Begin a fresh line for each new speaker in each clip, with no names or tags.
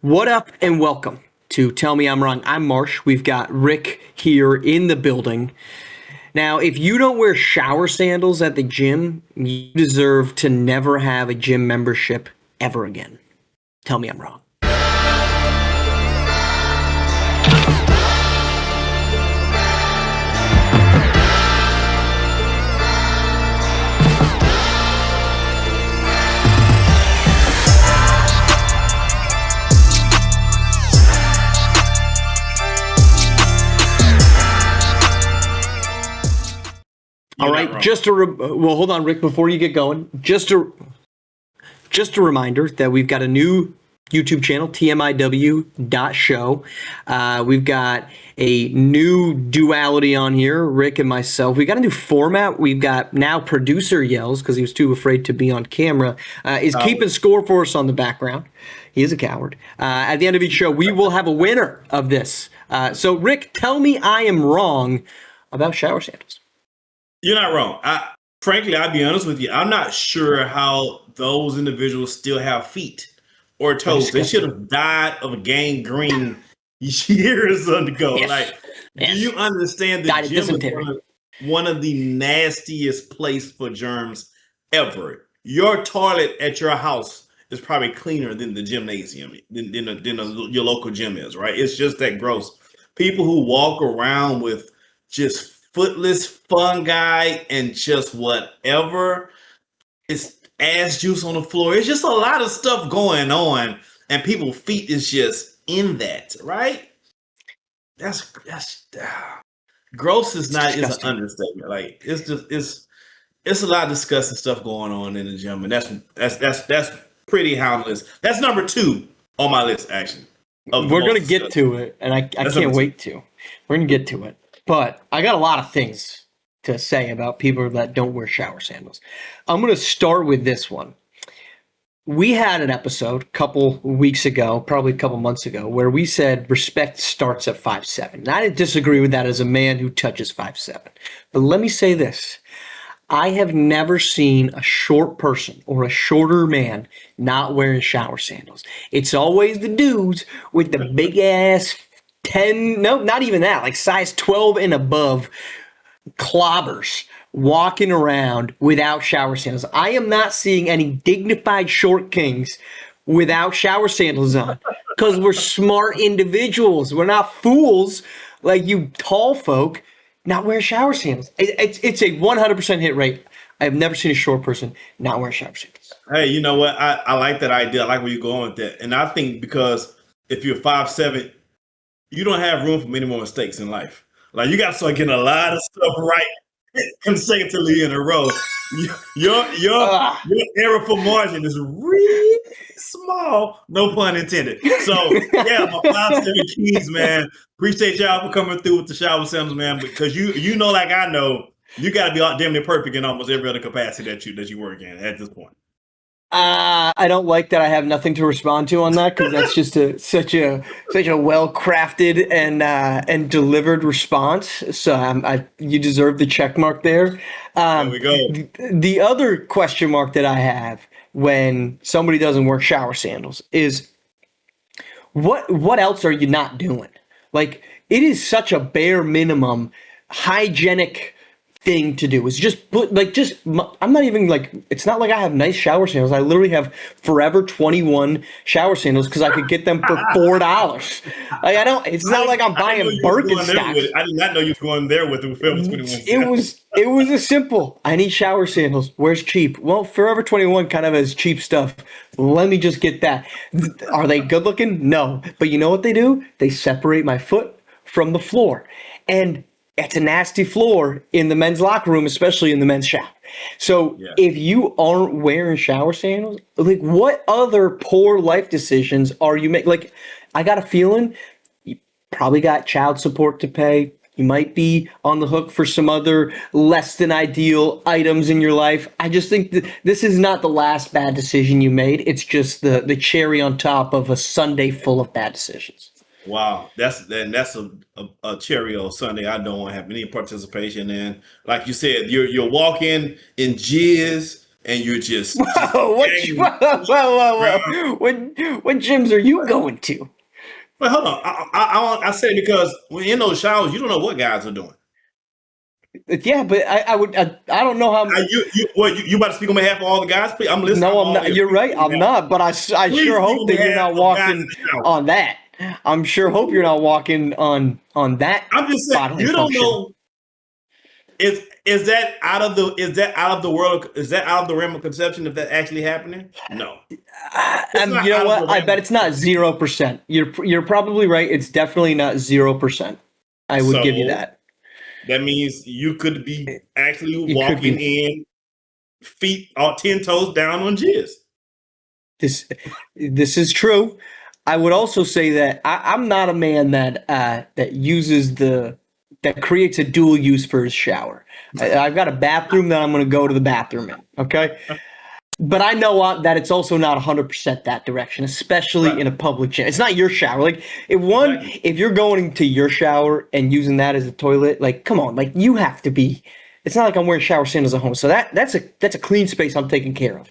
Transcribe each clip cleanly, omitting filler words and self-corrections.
What up and welcome to Tell Me I'm Wrong. I'm Marsh. We've got Rick here in the building. Now, if you don't wear shower sandals at the gym, you deserve to never have a gym membership ever again. Tell me I'm wrong. All right, well, hold on, Rick. Before you get going, just a reminder that we've got a new YouTube channel, tmiw.show. We've got a new duality on here, Rick and myself. We got a new format. We've got now producer yells because he was too afraid to be on camera. Is keeping score for us on the background. He is a coward. At the end of each show, we will have a winner of this. So, Rick, tell me I am wrong about shower sandals.
You're not wrong. Frankly, I'll be honest with you. I'm not sure how those individuals still have feet or toes. They should have died of gangrene years ago.
Yes.
Do you understand the gym is one of the nastiest place for germs ever? Your toilet at your house is probably cleaner than the gymnasium, than your local gym is, right? It's just that gross. People who walk around with just footless fungi and just whatever. It's ass juice on the floor. It's just a lot of stuff going on, and people's feet is just in that, right? That's gross is an understatement. Like it's a lot of disgusting stuff going on in the gym, and that's pretty harmless. That's number 2 on my list, actually.
We're gonna get to it, and I can't wait to. We're gonna get to it. But I got a lot of things to say about people that don't wear shower sandals. I'm going to start with this one. We had an episode a couple weeks ago, probably a couple months ago, where we said respect starts at 5'7". And I didn't disagree with that as a man who touches 5'7". But let me say this. I have never seen a short person or a shorter man not wearing shower sandals. It's always the dudes with the big ass 10, no, not even that, like size 12 and above clobbers walking around without shower sandals. I am not seeing any dignified short kings without shower sandals on because we're smart individuals. We're not fools like you tall folk not wear shower sandals. It's a 100% hit rate. I have never seen a short person not wear shower sandals.
Hey, you know what? I like that idea. I like where you're going with that. And I think because if you're 5'7", you don't have room for many more mistakes in life. Like you got to start getting a lot of stuff right consecutively in a row. Your error for margin is really small, no pun intended. So yeah, my 5'7" keys, man. Appreciate y'all for coming through with the shower sandals, man. Because you know, like I know, you got to be damn near perfect in almost every other capacity that you work in at this point.
I don't like that I have nothing to respond to on that because that's just such a well crafted and delivered response. So you deserve the check mark there.
There we go.
The other question mark that I have when somebody doesn't wear shower sandals is what else are you not doing? Like it is such a bare minimum hygienic thing to do. Is just put I'm not even like, it's not like I have nice shower sandals. I literally have Forever 21 shower sandals because I could get them for $4. Like it's not like I'm buying Birkenstocks.
I did not know you were going there with the Forever 21.
It was a simple, I need shower sandals. Where's cheap? Well, Forever 21 kind of has cheap stuff. Let me just get that. Are they good looking? No. But you know what they do? They separate my foot from the floor. And it's a nasty floor in the men's locker room, especially in the men's shower. So if you aren't wearing shower sandals, like what other poor life decisions are you making? Like I got a feeling you probably got child support to pay. You might be on the hook for some other less than ideal items in your life. I just think that this is not the last bad decision you made. It's just the cherry on top of a Sunday full of bad decisions.
Wow, that's a cherry on Sunday I don't want to have any participation in. Like you said, you're walking in jizz, and you're just
whoa, whoa. What gyms are you going to?
But hold on, I say because when in those showers, you don't know what guys are doing.
Yeah, but I don't know how.
You about to speak on behalf of all the guys? Please, I'm listening.
No, I'm not. You're right. I'm not. But I sure hope that you're not walking on that. I'm sure hope you're not walking on that.
I'm just saying you don't know. Is that out of the world? Is that out of the realm of conception? If that's actually happening, no.
You know what? I bet it's not 0%. You're probably right. It's definitely not 0%. I would give you that.
That means you could be actually walking in feet or 10 toes down on jizz.
This is true. I would also say that I'm not a man that uses that creates a dual use for his shower. I've got a bathroom that I'm going to go to the bathroom in. Okay. But I know that it's also not 100% that direction, especially in a public gym. It's not your shower. Like, if you're going to your shower and using that as a toilet, like, come on, like, you have to be. It's not like I'm wearing shower sandals at home. So that's a clean space I'm taking care of.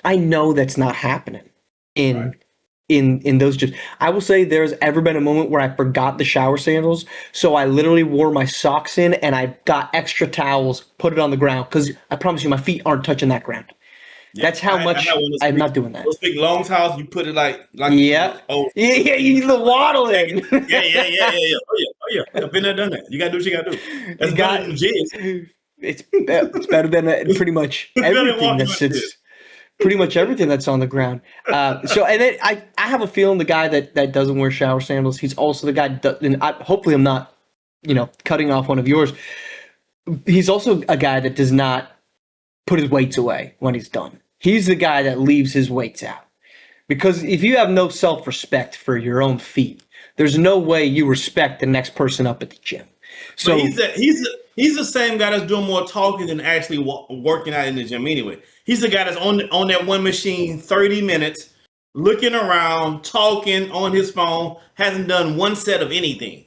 I know that's not happening in those gyms. I will say there's ever been a moment where I forgot the shower sandals, so I literally wore my socks in and I got extra towels, put it on the ground because I promise you, my feet aren't touching that ground. Yeah, that's how much I'm not doing that.
Those big long towels, you put it like
yeah, you the waddling.
Yeah. Oh yeah. Been there, done that. You gotta do what you gotta do. That's better than jizz.
It's better than pretty much everything that sits. Pretty much everything that's on the ground. So, and then I have a feeling the guy that doesn't wear shower sandals, he's also the guy. And hopefully, I'm not, cutting off one of yours. He's also a guy that does not put his weights away when he's done. He's the guy that leaves his weights out. Because if you have no self-respect for your own feet, there's no way you respect the next person up at the gym. So
he's the same guy that's doing more talking than actually working out in the gym anyway. He's the guy that's on that one machine 30 minutes, looking around, talking on his phone, hasn't done one set of anything.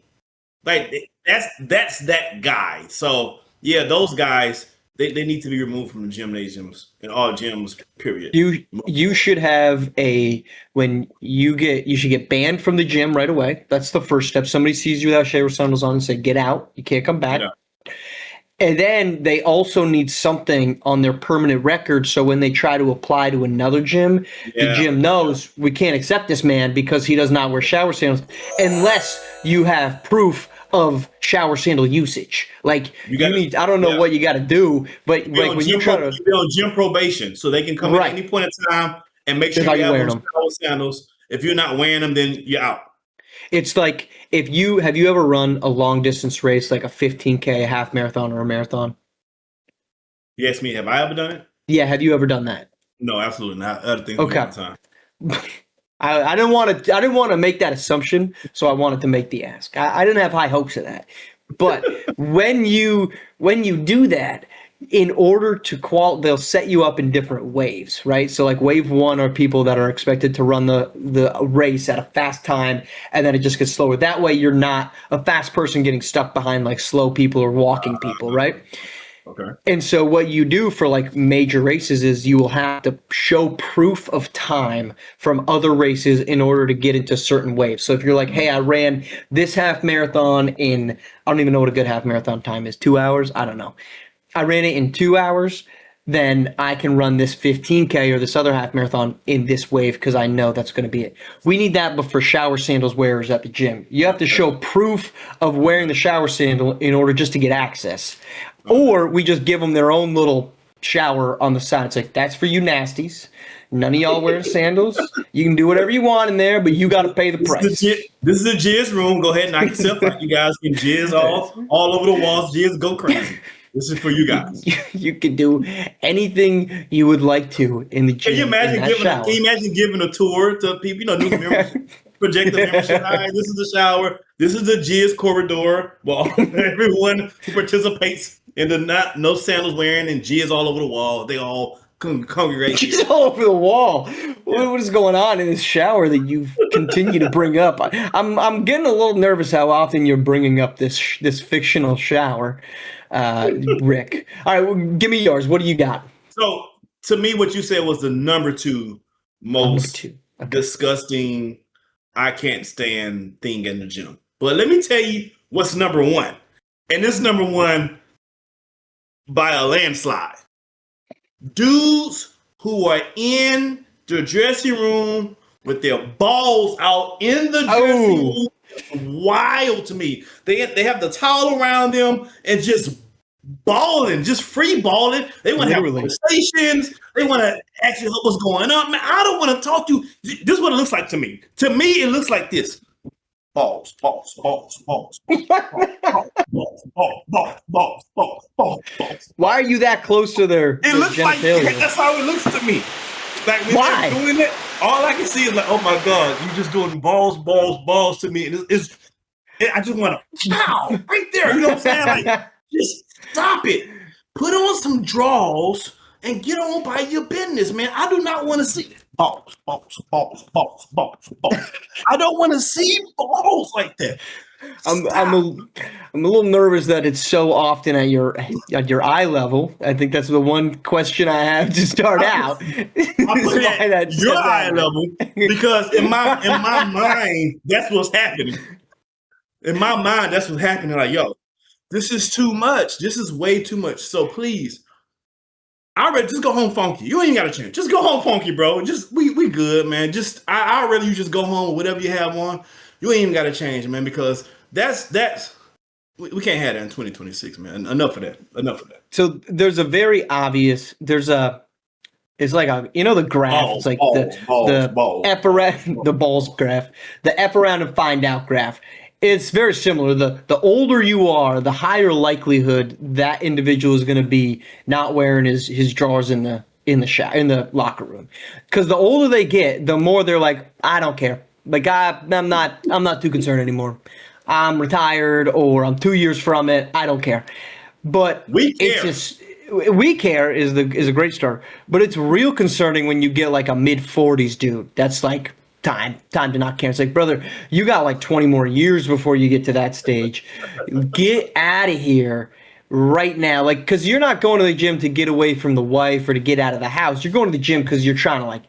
Like that's that guy. So yeah, those guys, they need to be removed from the gymnasiums and all gyms, period.
You should have you should get banned from the gym right away. That's the first step. Somebody sees you without shower sandals on and say, get out. You can't come back. Yeah. And then they also need something on their permanent record. So when they try to apply to another gym, the gym knows we can't accept this man because he does not wear shower sandals unless you have proof of shower sandal usage. Like you need, I don't know what you got to do, but like when you try to
be on gym probation, so they can come in at any point in time and make sure you have those shower sandals. If you're not wearing them, then you're out.
It's like have you ever run a long distance race, like a 15K, a half marathon, or a marathon?
You asked me, have I ever done it?
Yeah, have you ever done that?
No, absolutely not. Other things all the time.
I didn't want to make that assumption, so I wanted to make the ask. I didn't have high hopes of that. But when you do that, in order to they'll set you up in different waves, right? So like wave 1 are people that are expected to run the race at a fast time, and then it just gets slower. That way you're not a fast person getting stuck behind like slow people or walking people, right?
Okay.
And so what you do for like major races is you will have to show proof of time from other races in order to get into certain waves. So if you're like, hey, I ran this half marathon in, I don't even know what a good half marathon time is, 2 hours? I don't know. I ran it in 2 hours, then I can run this 15K or this other half marathon in this wave because I know that's going to be it. We need that, but for shower sandals wearers at the gym. You have to show proof of wearing the shower sandal in order just to get access. Or we just give them their own little shower on the side. It's like, that's for you nasties. None of y'all wearing sandals. You can do whatever you want in there, but you got to pay the price.
This is a jizz room. Go ahead and knock yourself out. You guys can jizz all over the walls. Jizz, go crazy. This is for you guys.
You can do anything you would like to in the gym.
Can you imagine giving a tour to people? New members, project the membership. All right, this is the shower. This is the jizz corridor. Well, everyone who participates in the no sandals wearing and jizz all over the wall, they all congregate.
Jizz all over the wall. What is going on in this shower that you continue to bring up? I'm getting a little nervous how often you're bringing up this fictional shower. Rick. All right, well, give me yours. What do you got?
So to me, what you said was the number two most disgusting, I can't stand thing in the gym. But let me tell you what's number one. And this is number one by a landslide. Dudes who are in the dressing room with their balls out in the dressing room. Wild to me. They have the towel around them and just balling, just free balling. They want to have conversations. They want to ask you what's going on. Man, I don't want to talk to you. This is what it looks like to me. To me, it looks like this. Balls.
Why are you that close to their
It looks
genitalia?
Like that's how it looks to me. Like when they're doing it, all I can see is like, oh my God, you just doing balls to me. And I just want to pow right there. You know what I'm saying? Like, just stop it. Put on some draws and get on by your business, man. I do not want to see it. Balls. I don't want to see balls like that.
I'm a little nervous that it's so often at your eye level. I think that's the one question I have to start out.
I put it at your eye level because in my mind, that's what's happening. In my mind, that's what's happening. Like, yo, this is too much. This is way too much. So please, I ready just go home funky. You ain't got to change. Just go home funky, bro. Just we good, man. Just I'd rather you just go home with whatever you have on. You ain't even got to change, man, because that's we can't have that in 2026, man. Enough of that.
So there's a very obvious. It's like the graph. It's like the F around the balls graph, the F around and find out graph. It's very similar. The older you are, the higher likelihood that individual is going to be not wearing his drawers in the locker room. Because the older they get, the more they're like, I don't care. Like I'm not too concerned anymore. I'm retired or I'm 2 years from it. I don't care. But we care is a great start. But it's real concerning when you get like a mid-40s dude. That's like time to not care. It's like, brother, you got like 20 more years before you get to that stage. Get out of here right now. Like, because you're not going to the gym to get away from the wife or to get out of the house. You're going to the gym because you're trying to like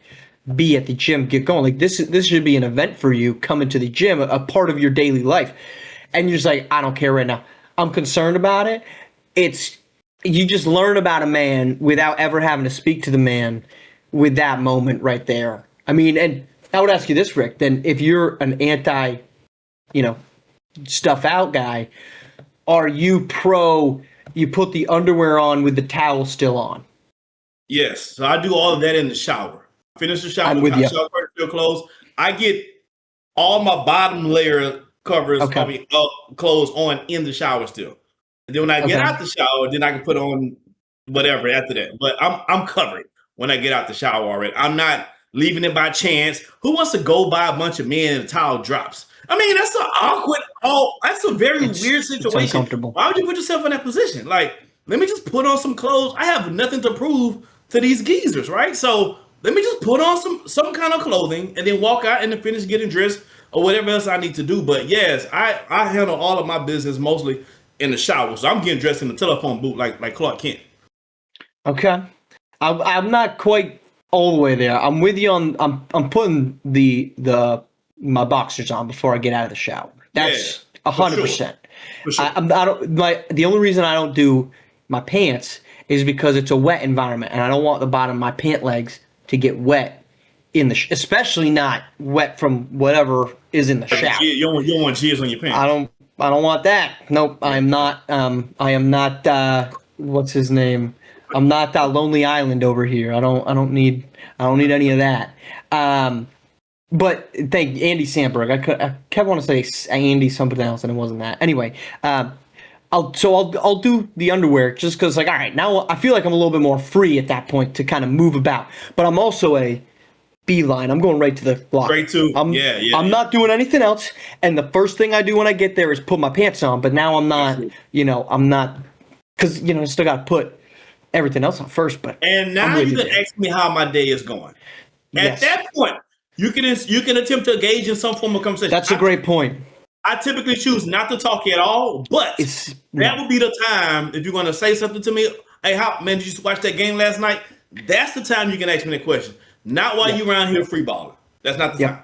be at the gym, get going. Like this should be an event for you, coming to the gym, a part of your daily life. And you're just like, I don't care right now. I'm concerned about it. You just learn about a man without ever having to speak to the man with that moment right there. I mean, and I would ask you this, Rick, then if you're an anti, stuff out guy, are you pro, you put the underwear on with the towel still on?
Yes. So I do all of that in the shower. Finish the shower, shower still closed. I get all my bottom layer covers, clothes on in the shower still. And then when I get out the shower, then I can put on whatever after that. But I'm covered when I get out the shower already. I'm not leaving it by chance. Who wants to go by a bunch of men and the towel drops? I mean, that's an awkward. That's a very weird situation.
It's uncomfortable.
Why would you put yourself in that position? Like, let me just put on some clothes. I have nothing to prove to these geezers, right? So let me just put on some kind of clothing and then walk out and then finish getting dressed or whatever else I need to do. But yes, I handle all of my business mostly in the shower. So I'm getting dressed in the telephone booth like Clark Kent. Okay.
I'm not quite all the way there. I'm with you on. I'm putting my boxers on before I get out of the shower. That's 100%. The only reason I don't do my pants is because it's a wet environment, and I don't want the bottom of my pant legs to get wet especially not wet from whatever is in the shower.
You don't want jizz on your pants.
I don't want that. Nope. I am not. What's his name? I'm not that Lonely Island over here. I don't need any of that. But thank Andy Samberg. I kept wanting to say Andy something else, and it wasn't that. Anyway, I'll do the underwear just because, like, all right, now I feel like I'm a little bit more free at that point to kind of move about. But I'm also a beeline. I'm going right to the block.
Right to
I'm not doing anything else. And the first thing I do when I get there is put my pants on. But now I'm not. I'm not, because I still got to put everything else on first. But
and now you can ask me how my day is going. At that point, you can attempt to engage in some form of conversation.
That's a great point.
I typically choose not to talk at all, but that would be the time if you're going to say something to me. Hey, man, did you watch that game last night? That's the time you can ask me that question. Not while you around here free balling. That's not the time.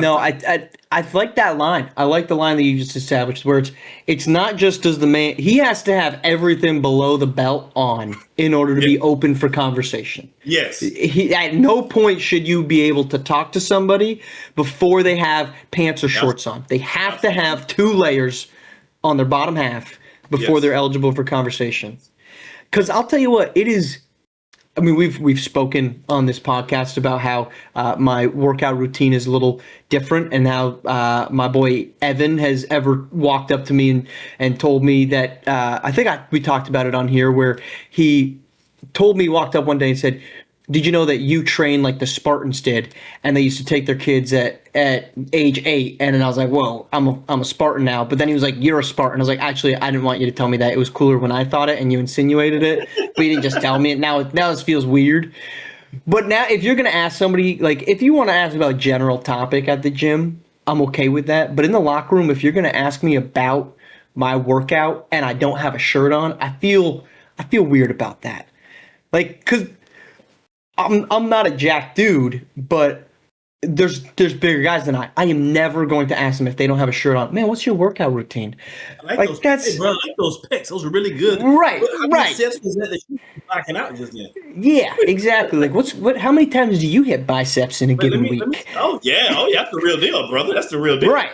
No, I like that line. I like the line that you just established, where it's not just does the man, he has to have everything below the belt on in order to be open for conversation.
Yes.
At no point should you be able to talk to somebody before they have pants or shorts on. They have to have 2 layers on their bottom half before they're eligible for conversation. Because I'll tell you what, it is. I mean, we've spoken on this podcast about how my workout routine is a little different, and how my boy Evan has ever walked up to me and told me that I think we talked about it on here, where he told me, walked up one day and said, "Did you know that you train like the Spartans did, and they used to take their kids at age 8?" And then I was like, "Whoa, I'm a Spartan now." But then he was like, "You're a Spartan." I was like, "Actually, I didn't want you to tell me that. It was cooler when I thought it, and you insinuated it, but you didn't just tell me it. Now this feels weird." But now, if you're gonna ask somebody, like, if you want to ask about a general topic at the gym, I'm okay with that. But in the locker room, if you're gonna ask me about my workout and I don't have a shirt on, I feel weird about that. Like, because I'm not a jack dude, but there's bigger guys than I. I am never going to ask them if they don't have a shirt on. "Man, what's your workout routine?"
I like those, hey, bro, I like those pecs. Those are really good.
Right,
How
right.
many sets was that you were knocking out just then?
Yeah, exactly. Like, how many times do you hit biceps in a given week?
Oh yeah, that's the real deal, brother. That's the real deal.
Right.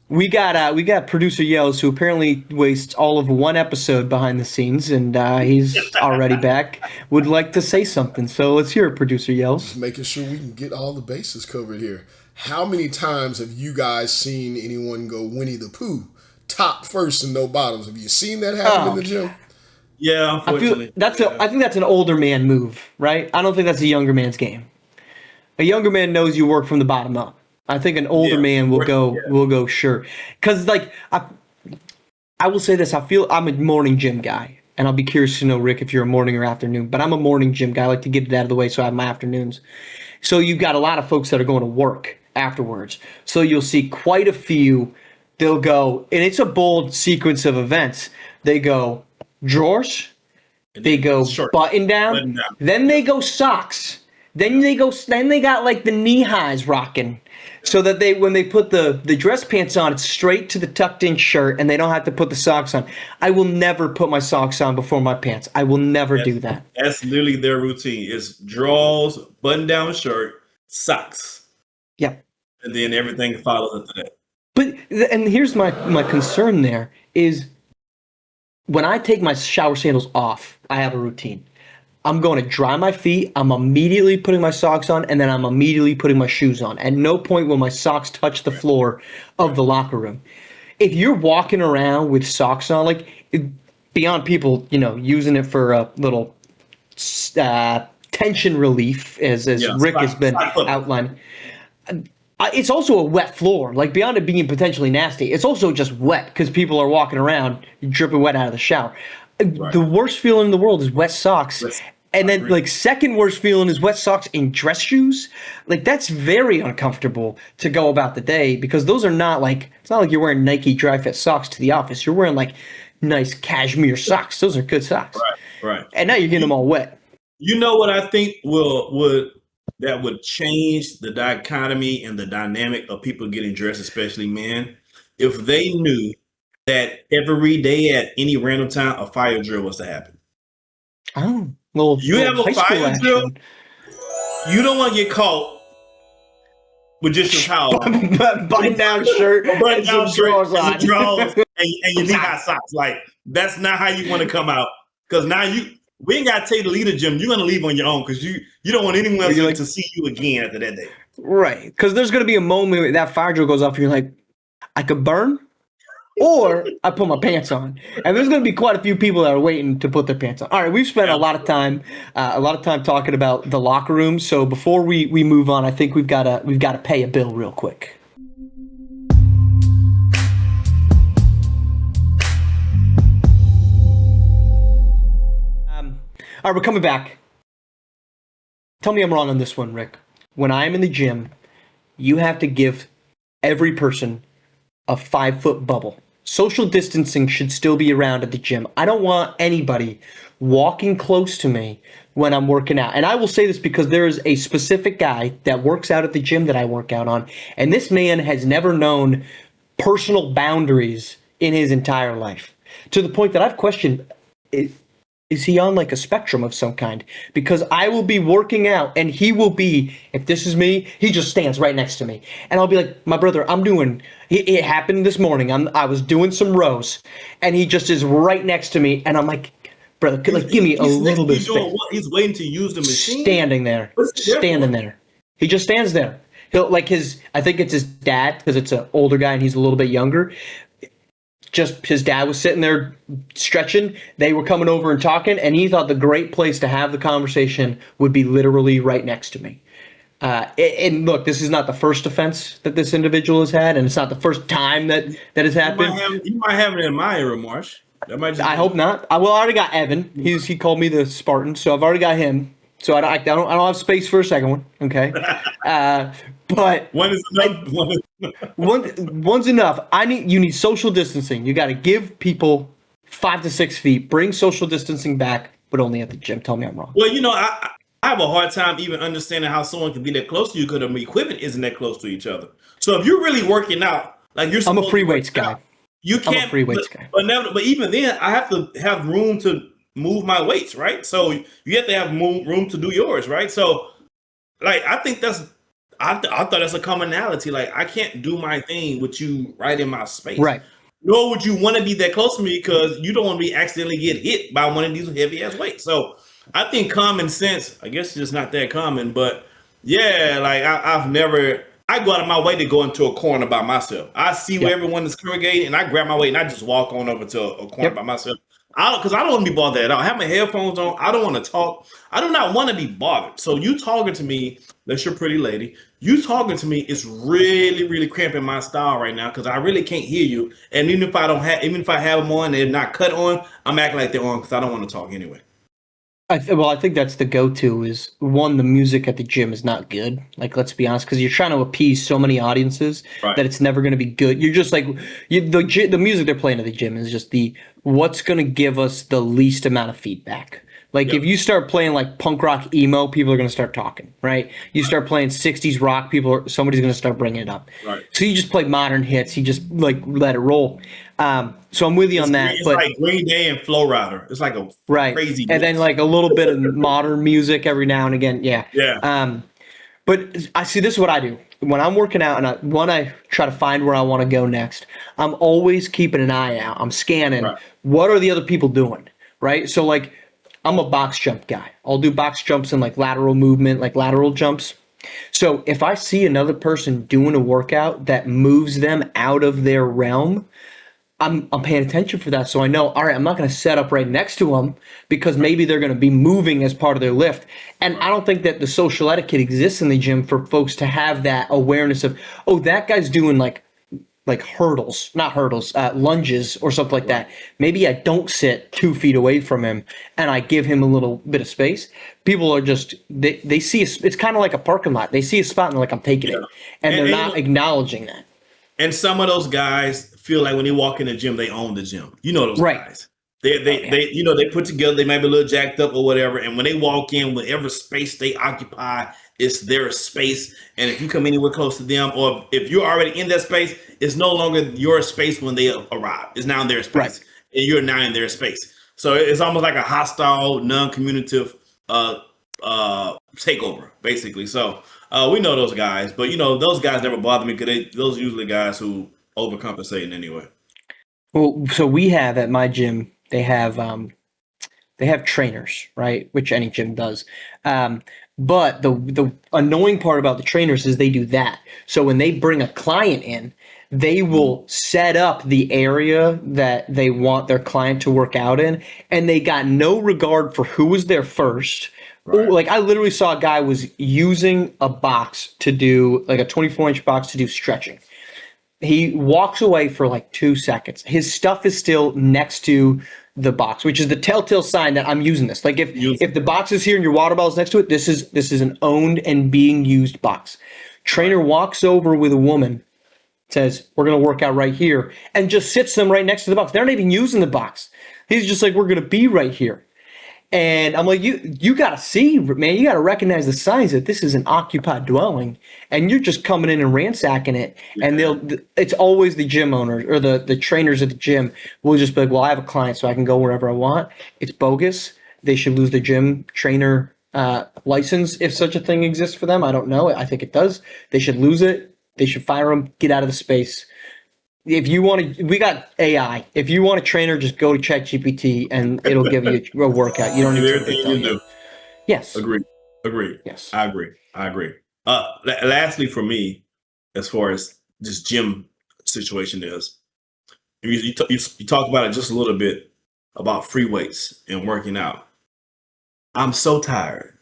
We got producer Yells, who apparently wastes all of one episode behind the scenes, and he's already back. Would like to say something, so let's hear it, producer Yells.
Just making sure we can get all the bases covered here. How many times have you guys seen anyone go Winnie the Pooh, top first and no bottoms? Have you seen that happen in the gym?
Yeah, unfortunately.
I think that's an older man move, right? I don't think that's a younger man's game. A younger man knows you work from the bottom up. I think an older man will go sure. Because, like, I will say this. I feel I'm a morning gym guy. And I'll be curious to know, Rick, if you're a morning or afternoon. But I'm a morning gym guy. I like to get it out of the way so I have my afternoons. So you've got a lot of folks that are going to work afterwards. So you'll see quite a few. They'll go, and it's a bold sequence of events. They go drawers. They go button down. Then they go socks. Then they got like the knee highs rocking. So that when they put the dress pants on, it's straight to the tucked in shirt, and they don't have to put the socks on. I will never put my socks on before my pants. I will never do that.
That's literally their routine. It's drawers, button down shirt, socks.
Yep.
And then everything follows after that.
But and here's my concern there is when I take my shower sandals off, I have a routine. I'm going to dry my feet. I'm immediately putting my socks on, and then I'm immediately putting my shoes on. At no point will my socks touch the floor of the locker room. If you're walking around with socks on, like, beyond people, using it for a little tension relief, as Rick has been outlining. It's also a wet floor. Like, beyond it being potentially nasty, it's also just wet because people are walking around dripping wet out of the shower. Right. The worst feeling in the world is wet socks. And then, like, second worst feeling is wet socks in dress shoes. Like, that's very uncomfortable to go about the day, because those are not like, it's not like you're wearing Nike dry fit socks to the office. You're wearing, like, nice cashmere socks. Those are good socks.
Right.
And now you're getting them all wet.
You know what I think would change the dichotomy and the dynamic of people getting dressed, especially men, if they knew that every day at any random time a fire drill was to happen.
Oh, well,
you have a fire drill. You don't want to get caught with just your towel on,
button down shirt,
and some drawers on, and your knee-high socks. Like, that's not how you want to come out. Because now we ain't got to tell you to leave the gym. You're going to leave on your own because you don't want anyone else to see you again after that day.
Right. Because there's going to be a moment where that fire drill goes off and you're like, I could burn, or I put my pants on. And there's going to be quite a few people that are waiting to put their pants on. All right, we've spent a lot of time talking about the locker room. So before we move on, I think we've got to pay a bill real quick. All right, we're coming back. Tell me I'm wrong on this one, Rick. When I'm in the gym, you have to give every person a 5-foot bubble. social distancing should still be around at the gym. I don't want anybody walking close to me when I'm working out. And I will say this because there is a specific guy that works out at the gym that I work out on, and this man has never known personal boundaries in his entire life, to the point that I've questioned, is he on like a spectrum of some kind? Because I will be working out and he will be, if this is me, he just stands right next to me. And I'll be like, my brother, it happened this morning. I was doing some rows and he just is right next to me. And I'm like, brother, give me a little bit of space.
He's waiting to use the machine.
Standing there. He just stands there. I think it's his dad, because it's an older guy and he's a little bit younger. Just his dad was sitting there stretching. They were coming over and talking, and he thought the great place to have the conversation would be literally right next to me. And look, this is not the first offense that this individual has had, and it's not the first time that has happened.
You might have an admirer, Marsh.
I hope not. I already got Evan. He called me the Spartan, so I've already got him. So I don't have space for a second one. Okay, but
one is enough.
One's enough. You need social distancing. You got to give people 5 to 6 feet. Bring social distancing back, but only at the gym. Tell me I'm wrong.
Well, I have a hard time even understanding how someone can be that close to you because the equipment isn't that close to each other. So if you're really working out, like you're,
I'm a free weights guy.
You can't.
I'm a free weights guy.
But even then, I have to have room to move my weights, right? So you have to have room to do yours, right? So, like, I think I thought that's a commonality. Like, I can't do my thing with you right in my space.
Right.
Nor would you want to be that close to me because you don't want to be accidentally get hit by one of these heavy ass weights. So I think common sense, I guess it's just not that common, but yeah, like I go out of my way to go into a corner by myself. I see where everyone is congregating and I grab my weight and I just walk on over to a corner by myself. Because I don't want to be bothered at all. I have my headphones on. I don't want to talk. I do not want to be bothered. So you talking to me, that's your pretty lady. You talking to me is really, really cramping my style right now because I really can't hear you. And even if I have them on, and they're not cut on, I'm acting like they're on because I don't want to talk anyway.
I think that's the go-to is, one, the music at the gym is not good. Like, let's be honest, because you're trying to appease so many audiences that it's never going to be good. You're just like, the music they're playing at the gym is just what's going to give us the least amount of feedback. Like, if you start playing like punk rock emo, people are going to start talking, right? You start playing 60s rock, somebody's going to start bringing it up. Right. So you just play modern hits. You just like let it roll. So I'm with you on that.
It's like Green Day and Flow Rider. It's like a crazy mix.
And then like a little bit of modern music every now and again. Yeah. Yeah. But I see, this is what I do. When I'm working out and I try to find where I want to go next, I'm always keeping an eye out. I'm scanning. What are the other people doing? Right. So like, I'm a box jump guy. I'll do box jumps and like lateral movement, like lateral jumps. So if I see another person doing a workout that moves them out of their realm, I'm paying attention for that. So I know, all right, I'm not going to set up right next to them because maybe they're going to be moving as part of their lift. And I don't think that the social etiquette exists in the gym for folks to have that awareness of, oh, that guy's doing like lunges or something like that. Maybe I don't sit 2 feet away from him and I give him a little bit of space. People are just, they see, it's kind of like a parking lot. They see a spot and they're like, I'm taking it. And they're not acknowledging that.
And some of those guys feel like when they walk in the gym, they own the gym. You know those guys. They put together, they might be a little jacked up or whatever. And when they walk in, whatever space they occupy, it's their space. And if you come anywhere close to them, or if you're already in that space, it's no longer your space when they arrive. It's now their space. And you're now in their space. So it's almost like a hostile, non-communicative takeover, basically. So we know those guys, but those guys never bother me because those are usually guys who overcompensating anyway.
Well, so we have at my gym, they have trainers, right? Which any gym does. But the annoying part about the trainers is they do that. So when they bring a client in, they will set up the area that they want their client to work out in, and they got no regard for who was there first. Right. Like, I literally saw a guy was using a box to do, like a 24-inch box to do stretching. He walks away for like 2 seconds. His stuff is still next to the box, which is the telltale sign that I'm using this. Like, if the box is here and your water bottle is next to it, this is an owned and being used box. Trainer walks over with a woman says, we're going to work out right here, and just sits them right next to the box. They're not even using the box. He's just like, we're going to be right here. And I'm like, you got to see, man, you got to recognize the signs that this is an occupied dwelling, and you're just coming in and ransacking it. Yeah. And it's always the gym owners or the trainers at the gym will just be like, well, I have a client, so I can go wherever I want. It's bogus. They should lose their gym trainer license if such a thing exists for them. I don't know. I think it does. They should lose it. They should fire them. Get out of the space. If you want to, we got AI. If you want a trainer, just go to ChatGPT and it'll give you a workout. You don't need
everything
to
you do.
Yes.
Agreed.
Yes.
I agree. Lastly, for me, as far as this gym situation is, you talk about it just a little bit about free weights and working out. I'm so tired.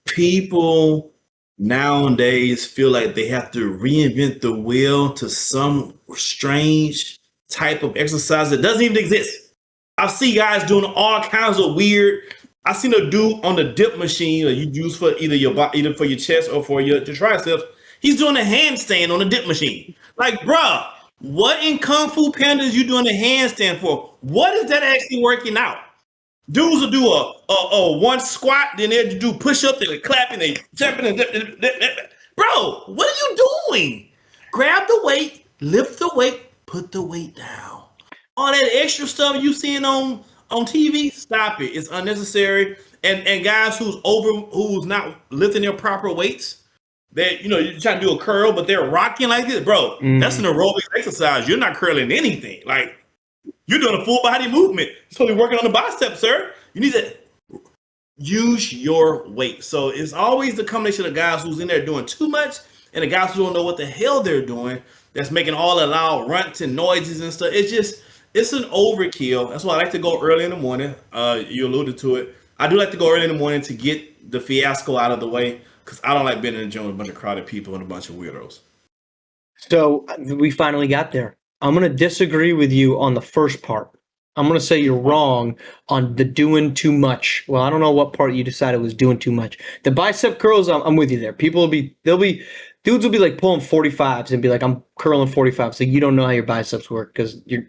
People nowadays feel like they have to reinvent the wheel to some strange type of exercise that doesn't even exist. I see guys doing all kinds of weird. I seen a dude on the dip machine that you use for either for your chest or for your triceps. He's doing a handstand on the dip machine. Like, bruh, what in Kung Fu Panda is you doing a handstand for? What is that actually working out? Dudes will do a one squat, then they'll do push-ups, and they clapping, they jumping, and bro, what are you doing? Grab the weight, lift the weight, put the weight down. All that extra stuff you seeing on TV, stop it. It's unnecessary. And guys who's not lifting their proper weights, that you're trying to do a curl, but they're rocking like this, bro. That's an aerobic exercise. You're not curling anything. Like, you're doing a full body movement. You're supposed to be working on the bicep, sir. You need to use your weight. So it's always the combination of guys who's in there doing too much and the guys who don't know what the hell they're doing that's making all the loud runts and noises and stuff. It's an overkill. That's why I like to go early in the morning. You alluded to it. I do like to go early in the morning to get the fiasco out of the way because I don't like being in the gym with a bunch of crowded people and a bunch of weirdos.
So we finally got there. I'm going to disagree with you on the first part. I'm going to say you're wrong on the doing too much. Well, I don't know what part you decided was doing too much. The bicep curls, I'm with you there. Dudes will be like pulling 45s and be like, I'm curling 45s. So you don't know how your biceps work because your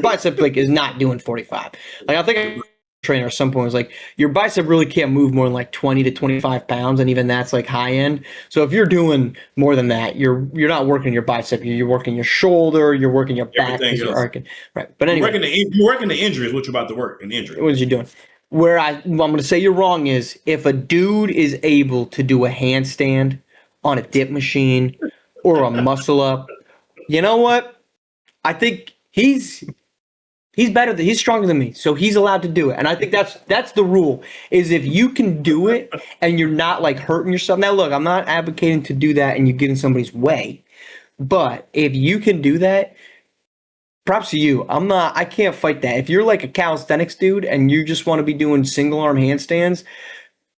bicep like is not doing 45. Like I think trainer at some point was like, your bicep really can't move more than like 20 to 25 pounds, and even that's like high end. So if you're doing more than that, you're not working your bicep, you're working your shoulder, you're working your back because you're arcing. Right. But anyway,
you're working the injury is what you're about to work, an injury.
What you doing? Where I'm going to say you're wrong is if a dude is able to do a handstand on a dip machine or a muscle up, you know what? I think he's better he's stronger than me, so he's allowed to do it. And I think that's the rule, is if you can do it and you're not like hurting yourself. Now look, I'm not advocating to do that and you get in somebody's way, but if you can do that, props to you. I can't fight that. If you're like a calisthenics dude and you just want to be doing single arm handstands,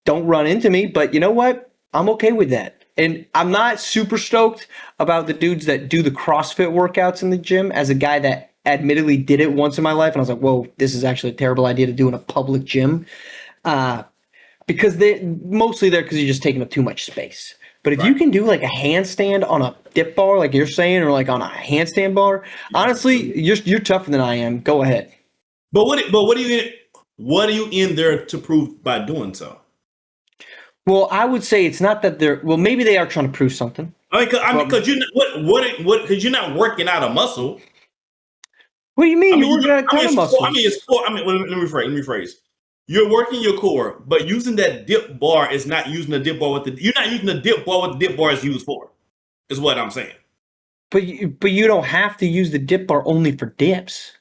don't run into me. But you know what? I'm okay with that. And I'm not super stoked about the dudes that do the CrossFit workouts in the gym. As a guy that admittedly did it once in my life, and I was like, whoa, this is actually a terrible idea to do in a public gym, because they're mostly there because you're just taking up too much space. But if you can do like a handstand on a dip bar, like you're saying, or like on a handstand bar, honestly, you're tougher than I am. Go ahead.
But what are you in there to prove by doing so?
Well, I would say it's not that they're. Well, maybe they are trying to prove something.
Because you're not working out a muscle.
What do you mean? You're working out a ton of muscles.
Let me rephrase. You're working your core, but using that dip bar is not using the dip bar you're not using the dip bar what the dip bar is used for, is what I'm saying.
But you don't have to use the dip bar only for dips.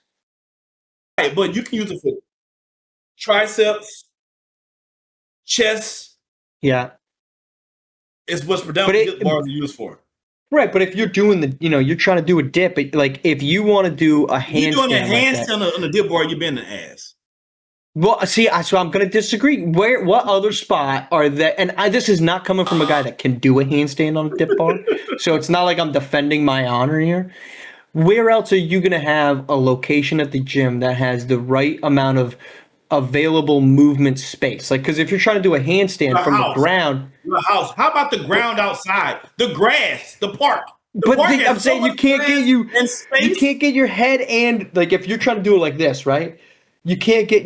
Right, but you can use it for triceps, chest.
Yeah.
It's what's predominantly dip bars are used for.
Right, but if you're doing you're trying to do a dip, like if you want to do a handstand,
you're doing a handstand on the dip bar, you're bending the ass.
Well, see, so I'm going to disagree. What other spot are that? And this is not coming from a guy that can do a handstand on a dip bar, so it's not like I'm defending my honor here. Where else are you going to have a location at the gym that has the right amount of available movement space. Like, because if you're trying to do a handstand from the ground,
your house. How about the ground outside, the grass, the park?
I'm saying you can't get your head and like if you're trying to do it like this, right? You can't get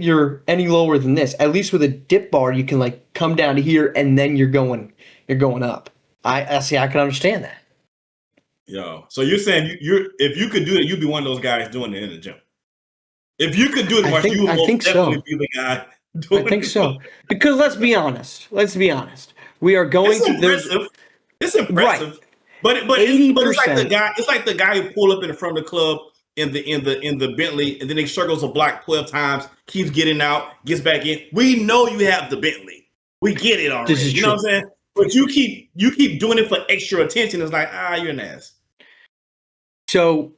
any lower than this. At least with a dip bar, you can like come down to here and then you're going up. I see. I can understand that.
Yo, so you're saying if you could do it, you'd be one of those guys doing it in the gym. If you could do it, Marsh, you would most definitely be the guy doing it.
I think so. Because let's be honest. We are going to.
It's impressive. Right. But it's like the guy. It's like the guy who pulled up in the front of the club in the Bentley, and then he circles a block 12 times, keeps getting out, gets back in. We know you have the Bentley. We get it already. You know what I'm saying? But you keep doing it for extra attention. It's like you're an ass.
So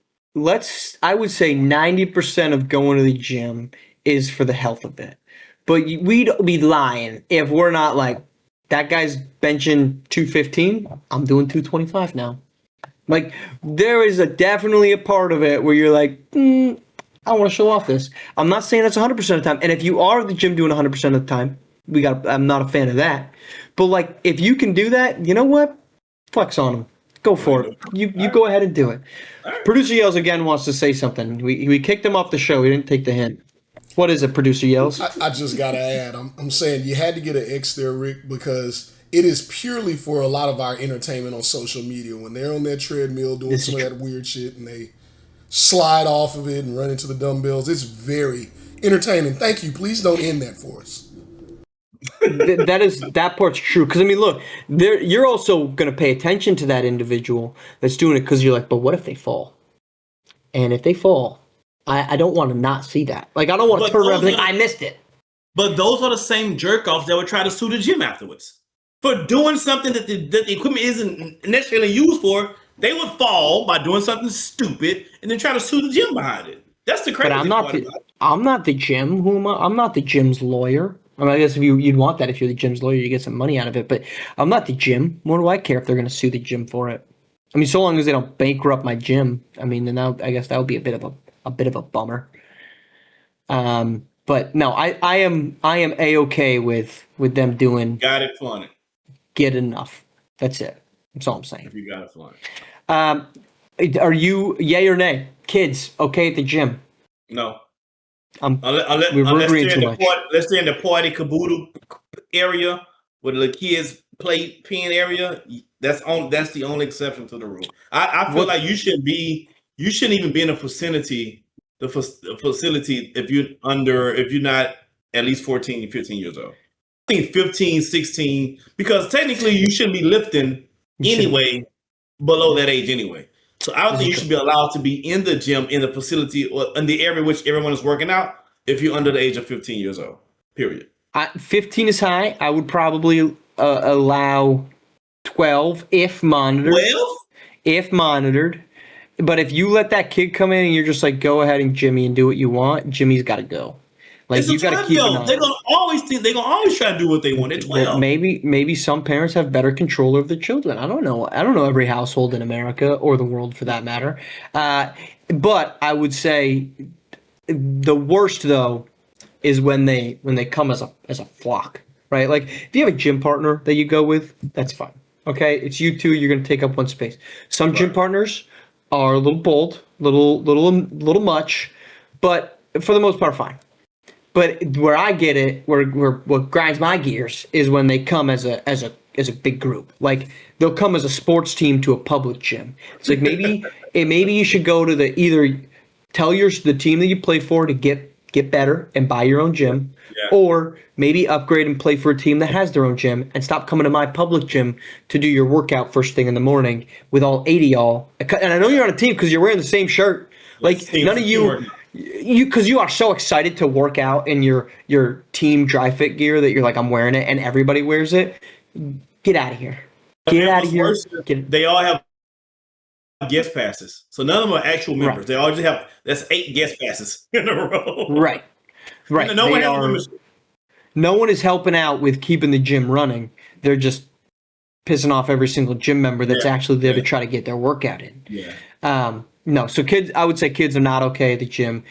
I would say 90% of going to the gym is for the health of it. But we'd be lying if we're not like, that guy's benching 215. I'm doing 225 now. Like, there is definitely a part of it where you're like, I want to show off this. I'm not saying that's 100% of the time. And if you are at the gym doing 100% of the time, I'm not a fan of that. But, like, if you can do that, you know what? Flex on them. Go for it. You go ahead and do it. Producer Yells again wants to say something. We kicked him off the show. We didn't take the hint. What is it, Producer Yells?
I just got to add, I'm saying you had to get an X there, Rick, because it is purely for a lot of our entertainment on social media. When they're on their treadmill doing some of that weird shit and they slide off of it and run into the dumbbells, it's very entertaining. Thank you. Please don't end that for us.
That part's true. Because, I mean, look, you're also going to pay attention to that individual that's doing it because you're like, but what if they fall? And if they fall, I don't want to not see that. Like, I don't want to turn around and think, I missed it.
But those are the same jerk-offs that would try to sue the gym afterwards. For doing something that the equipment isn't necessarily used for, they would fall by doing something stupid and then try to sue the gym behind it. That's the crazy part.
I'm not the gym. Who am I? I'm not the gym's lawyer. I mean, I guess if you'd want that if you're the gym's lawyer, you get some money out of it. But I'm not the gym. What do I care if they're going to sue the gym for it? I mean, so long as they don't bankrupt my gym. I mean, then I guess that would be a bit of a bummer. But no, I am A-okay with them doing.
Got it flaunt it.
Get enough. That's it. That's all I'm saying.
If you got it flaunt it.
Are you yay or nay? Kids okay at the gym?
No.
Let's
stay in the party caboodle area where the kids play pen area. That's the only exception to the rule. I feel like you shouldn't even be in a facility if you're not at least 14, 15 years old. I think 15, 16, because technically you shouldn't be lifting anyway below that age anyway. So I don't think you should be allowed to be in the gym, in the facility, or in the area which everyone is working out if you're under the age of 15 years old, period.
15 is high. I would probably allow 12 if monitored.
12?
If monitored. But if you let that kid come in and you're just like, go ahead and Jimmy and do what you want, Jimmy's got to go. Like, you got to keep an eye.
They're gonna always try to do what they want at 12.
Maybe some parents have better control over their children. I don't know every household in America or the world for that matter. But I would say the worst though is when they come as a flock, right? Like if you have a gym partner that you go with, that's fine. Okay, it's you two. You're gonna take up one space. Some gym partners are a little bold, little much, but for the most part, fine. But where I get it, where what grinds my gears is when they come as a big group. Like they'll come as a sports team to a public gym. It's like maybe you should go to either tell the team that you play for to get better and buy your own gym, or maybe upgrade and play for a team that has their own gym and stop coming to my public gym to do your workout first thing in the morning with all 80 y'all. And I know you're on a team because you're wearing the same shirt. Like none of you. Because you are so excited to work out in your team dry fit gear that you're like, I'm wearing it and everybody wears it. Get out of here. Get out of here.
They all have guest passes. So none of them are actual members. Right. They all just have, that's 8 guest passes in a row.
Right. No one is helping out with keeping the gym running. They're just pissing off every single gym member that's actually there to try to get their workout in.
Yeah.
No, so kids, I would say kids are not okay at the gym.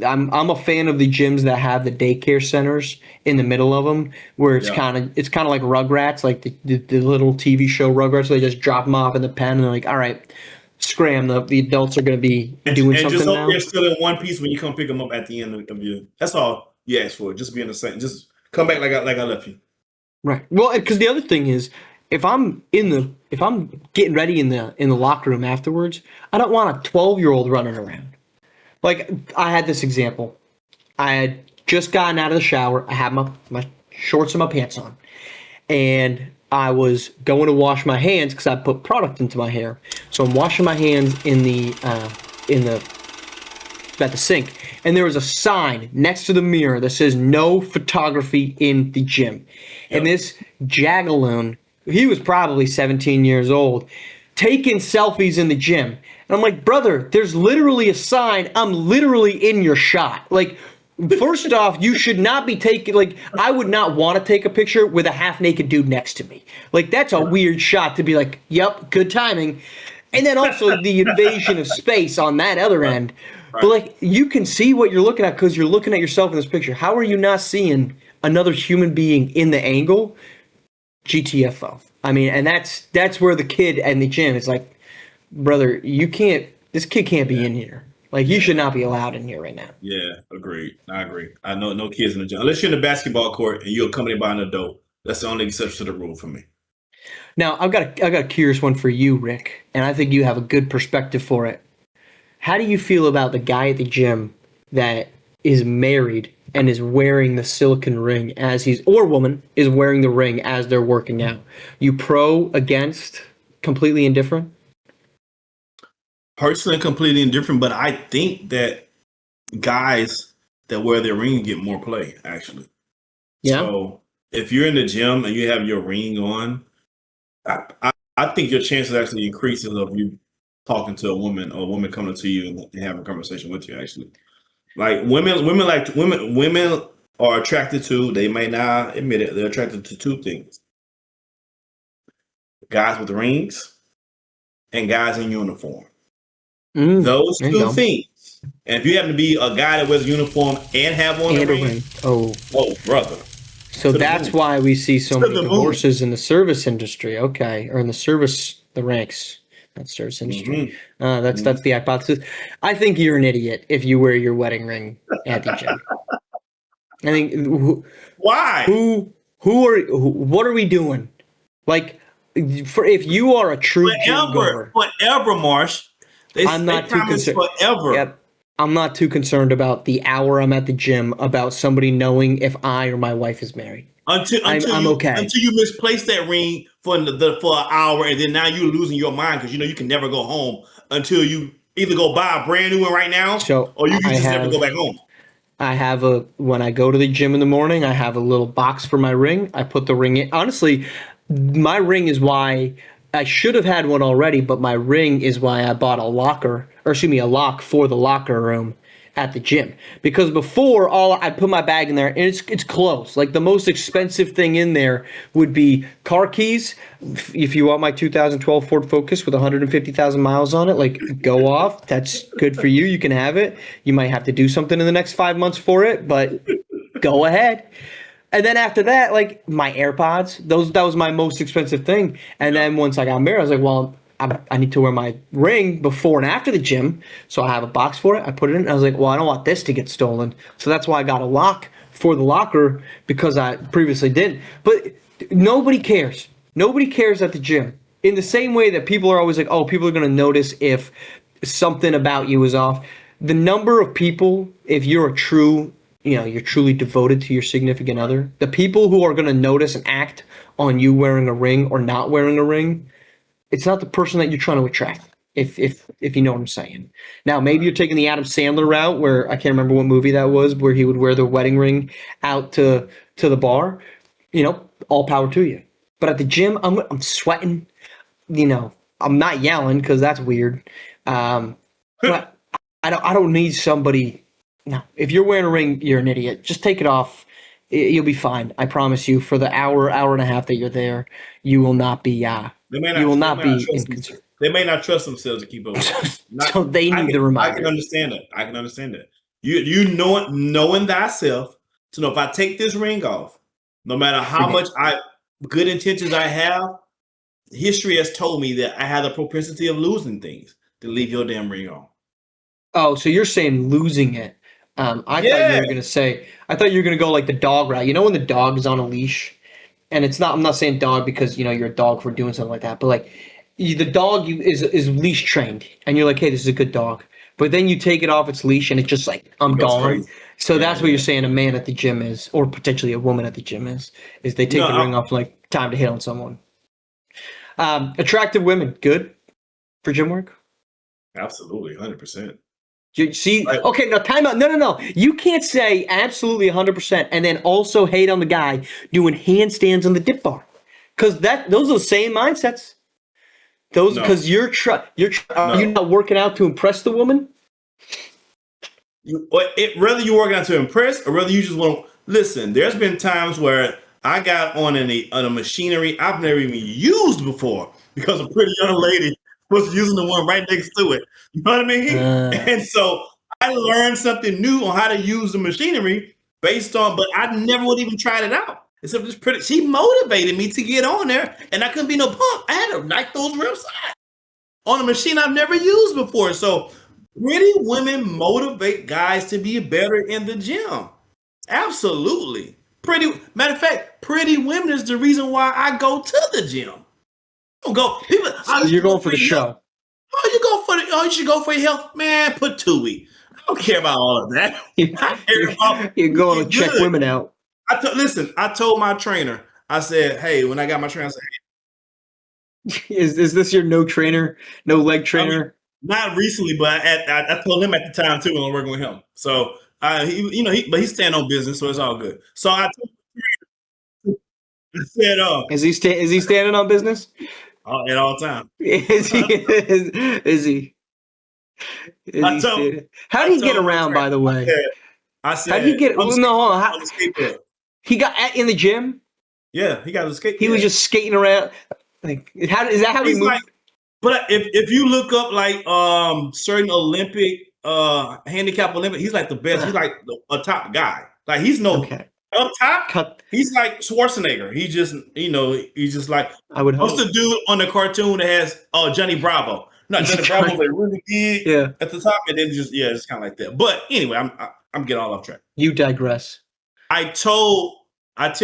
I'm a fan of the gyms that have the daycare centers in the middle of them, where it's kind of like Rugrats, like the little TV show Rugrats. Where they just drop them off in the pen, and they're like, all right, scram. The adults are going to be doing
And just
something
hope
now.
they're still in one piece when you come pick them up at the end of your. That's all you ask for. Just be in the same. Just come back like I left you.
Right. Well, because the other thing is, if I'm getting ready in the locker room afterwards, I don't want a 12-year-old running around. Like I had this example. I had just gotten out of the shower. I had my shorts and my pants on, and I was going to wash my hands because I put product into my hair. So I'm washing my hands at the sink, and there was a sign next to the mirror that says "No photography in the gym." Yep. And this jagaloon, he was probably 17 years old, taking selfies in the gym. And I'm like, brother, there's literally a sign. I'm literally in your shot. Like, first off, you should not be taking, like, I would not want to take a picture with a half-naked dude next to me. Like, that's a weird shot to be like, yep, good timing. And then also the invasion of space on that other end. Right. But, like, you can see what you're looking at because you're looking at yourself in this picture. How are you not seeing another human being in the angle? GTFO. I mean, and that's where the kid and the gym is like, brother, this kid can't be in here. Like, you should not be allowed in here right now.
Yeah, agreed. I agree. I know no kids in the gym. Unless you're in the basketball court and you're accompanied by an adult. That's the only exception to the rule for me.
Now, I got a curious one for you, Rick, and I think you have a good perspective for it. How do you feel about the guy at the gym that is married and is wearing the silicone ring or woman is wearing the ring as they're working out? You pro, against, completely indifferent?
Personally, completely indifferent, but I think that guys that wear their ring get more play, actually. Yeah. So if you're in the gym and you have your ring on, I think your chances actually increases of you talking to a woman or a woman coming to you and having a conversation with you, actually. Like women are attracted to, they may not admit it, they're attracted to two things. Guys with rings and guys in uniform. Those two things. And if you happen to be a guy that wears a uniform and have on a ring, oh, brother.
So that's why we see so many divorces in the service industry. Okay, or in the ranks. Not service industry. That's the hypothesis. I think you're an idiot if you wear your wedding ring at the gym. I think
why?
What are we doing? Like, if you are a true gym goer,
forever, Marsh.
I'm not too concerned.
Forever.
Yep. I'm not too concerned about the hour I'm at the gym about somebody knowing if I or my wife is married.
Until
I'm okay.
Until you misplace that ring for an hour, and then now you're losing your mind because you can never go home until you either go buy a brand new one right now, or you can never go back home.
I have when I go to the gym in the morning, I have a little box for my ring. I put the ring in. Honestly, my ring is why I should have had one already, but my ring is why I bought a lock for the locker room at the gym. Because before, I put my bag in there and it's closed. Like, the most expensive thing in there would be car keys. If you want my 2012 Ford Focus with 150,000 miles on it, like, go off. That's good for you. You can have it. You might have to do something in the next 5 months for it, but go ahead. And then after that, like, my AirPods, that was my most expensive thing. And then once I got married, I was like, well, I need to wear my ring before and after the gym. So I have a box for it. I put it in. And I was like, well, I don't want this to get stolen. So that's why I got a lock for the locker, because I previously didn't. But nobody cares. Nobody cares at the gym. In the same way that people are always like, oh, people are going to notice if something about you is off. The number of people, if you're you're truly devoted to your significant other, the people who are going to notice and act on you wearing a ring or not wearing a ring, it's not the person that you're trying to attract, if you know what I'm saying. Now, maybe you're taking the Adam Sandler route, where I can't remember what movie that was, where he would wear the wedding ring out to the bar. All power to you. But at the gym, I'm sweating. I'm not yelling because that's weird. But I don't need somebody. No, if you're wearing a ring, you're an idiot. Just take it off. You'll be fine. I promise you. For the hour and a half that you're there, you will not be. You will not be inconsiderate.
They may not trust themselves to keep up with it.
So they need the reminder.
I can understand that. You knowing thyself to know if I take this ring off, no matter how much good intentions I have, history has told me that I have the propensity of losing things to leave your damn ring on.
Oh, so you're saying losing it. I thought you were gonna go like the dog route. You know when the dog is on a leash, and I'm not saying dog because you're a dog for doing something like that, but like the dog is leash trained, and you're like, hey, this is a good dog. But then you take it off its leash, and it's just like I'm gone. Crazy. So that's what you're saying. A man at the gym is, or potentially a woman at the gym is they take the ring off like time to hit on someone. Attractive women, good for gym work.
Absolutely, 100%.
You see, okay, now time out. No. You can't say absolutely 100% and then also hate on the guy doing handstands on the dip bar, because those are the same mindsets. Those because are you not working out to impress the woman?
Whether you're working out to impress or whether you just want to listen. There's been times where I got on a machinery I've never even used before because a pretty young lady was using the one right next to it. You know what I mean? And so I learned something new on how to use the machinery but I never would even tried it out. Except she motivated me to get on there, and I couldn't be no punk. I had to knock those reps out on a machine I've never used before. So pretty women motivate guys to be better in the gym. Absolutely. Matter of fact, pretty women is the reason why I go to the gym.
You're going for the show.
You should go for your health, man. Put Tui. I don't care about all of that.
You're going to check women out.
I told my trainer. I said, "Hey, when I got my trainer, I said,
hey. Is this your no leg trainer?"
I mean, not recently, but I told him at the time too when I was working with him. So but he's staying on business, so it's all good. So I told him, I said,
is he standing on business?
At all times.
Is he? How did he get around, by the way?
I said,
how did he get? He got in the gym.
Yeah, he got a skate.
He was just skating around. Like, is that how he moved?
Like, but if you look up like certain Olympic handicap Olympic, he's like the best. He's like a top guy. Like he's up top. He's like Schwarzenegger. He just he's just like what's the dude on the cartoon that has Johnny Bravo? Not Johnny Bravo, but really big at the top, and then it's kind of like that. But anyway, I'm getting all off track.
You digress.
I tell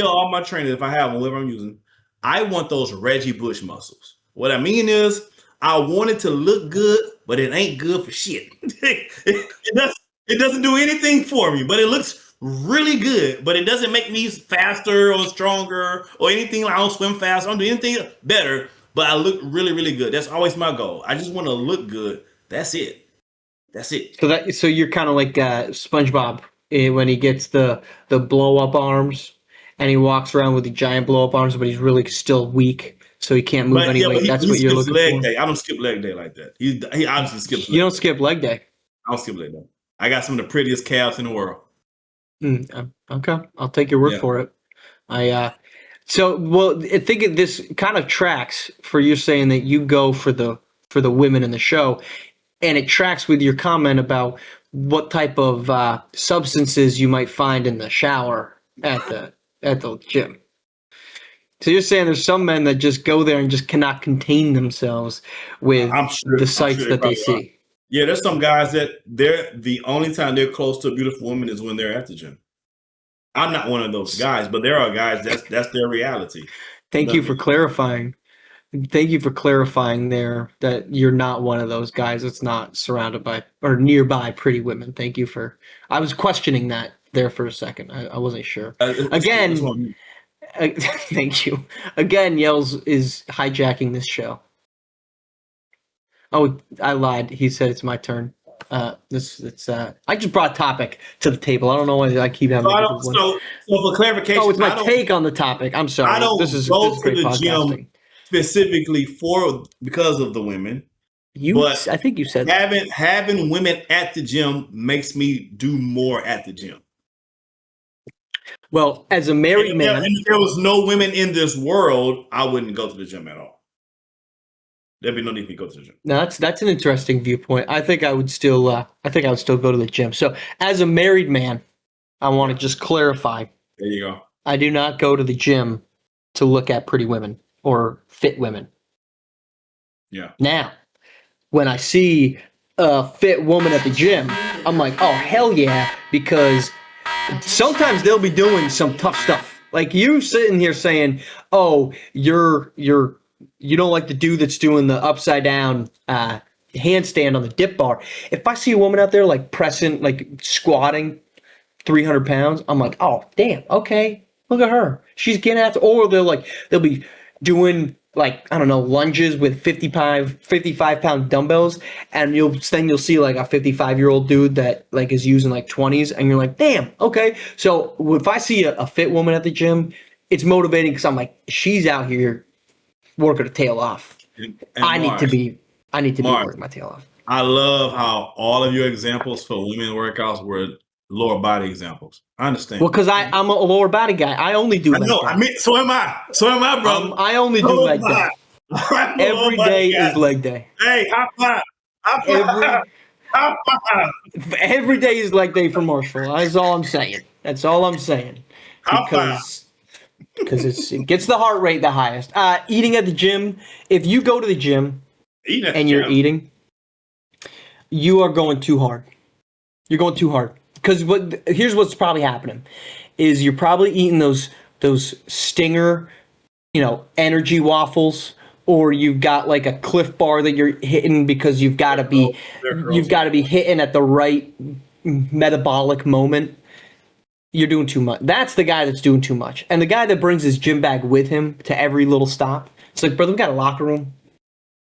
all my trainers, if I have them, whatever I'm using, I want those Reggie Bush muscles. What I mean is, I want it to look good, but it ain't good for shit. It doesn't do anything for me, but it looks really good, but it doesn't make me faster or stronger or anything. I don't swim fast. I don't do anything better, but I look really, really good. That's always my goal. I just want to look good. That's it.
So you're kind of like SpongeBob when he gets the blow up arms and he walks around with the giant blow up arms, but he's really still weak, so he can't move any weight. That's what you're looking for.
Day. I don't skip leg day like that. He obviously skips.
You don't skip leg day.
I don't skip leg day. I got some of the prettiest calves in the world.
Okay, I'll take your word for it. I think this kind of tracks for you saying that you go for the women in the show, and it tracks with your comment about what type of substances you might find in the shower at the gym. So you're saying there's some men that just go there and just cannot contain themselves with the sights that they see.
Yeah, there's some guys that the only time they're close to a beautiful woman is when they're at the gym. I'm not one of those guys, but there are guys that's their reality.
Thank you for clarifying. Thank you for clarifying there that you're not one of those guys that's not surrounded by or nearby pretty women. Thank you for. I was questioning that there for a second. I wasn't sure. Again, thank you. Again, Yells is hijacking this show. Oh, I lied. He said it's my turn. I just brought a topic to the table. I don't know why I keep having.
So for clarification,
it's my take on the topic. I'm sorry.
I don't
this is
go
great
to the
podcasting.
Gym specifically because of the women.
I think you said
having women at the gym makes me do more at the gym.
Well, as a married man,
if there was no women in this world, I wouldn't go to the gym at all. There'd be no need for me to go to the gym.
No, that's an interesting viewpoint. I think I would still go to the gym. So as a married man, I want to just clarify.
There you go.
I do not go to the gym to look at pretty women or fit women.
Yeah.
Now, when I see a fit woman at the gym, I'm like, oh, hell yeah, because sometimes they'll be doing some tough stuff. Like you sitting here saying, oh, you don't like the dude that's doing the upside down handstand on the dip bar. If I see a woman out there like pressing, like squatting 300 pounds, I'm like, oh, damn, okay, look at her. She's getting after, or they'll be doing like, I don't know, lunges with 55-pound dumbbells, and you'll see like a 55-year-old dude that like is using like 20s, and you're like, damn, okay. So if I see a fit woman at the gym, it's motivating because I'm like, she's out here working her tail off.
And
I need to be working my tail off.
I love how all of your examples for women workouts were lower body examples. I understand.
Well, because I'm a lower body guy. I only do
I know.
That.
I mean, so am I. So am I, bro.
I only do leg day. Every day is leg day.
Hey, high five. High five.
Every day is leg day for Marshall. That's all I'm saying. Because it gets the heart rate the highest. Eating at the gym. If you go to the gym you're eating, you are going too hard. You're going too hard. Because here's what's probably happening is you're probably eating those Stinger, energy waffles, or you've got like a Cliff Bar that you're hitting because you've got to be hitting at the right metabolic moment. You're doing too much. That's the guy that's doing too much. And the guy that brings his gym bag with him to every little stop. It's like, brother, we got a locker room.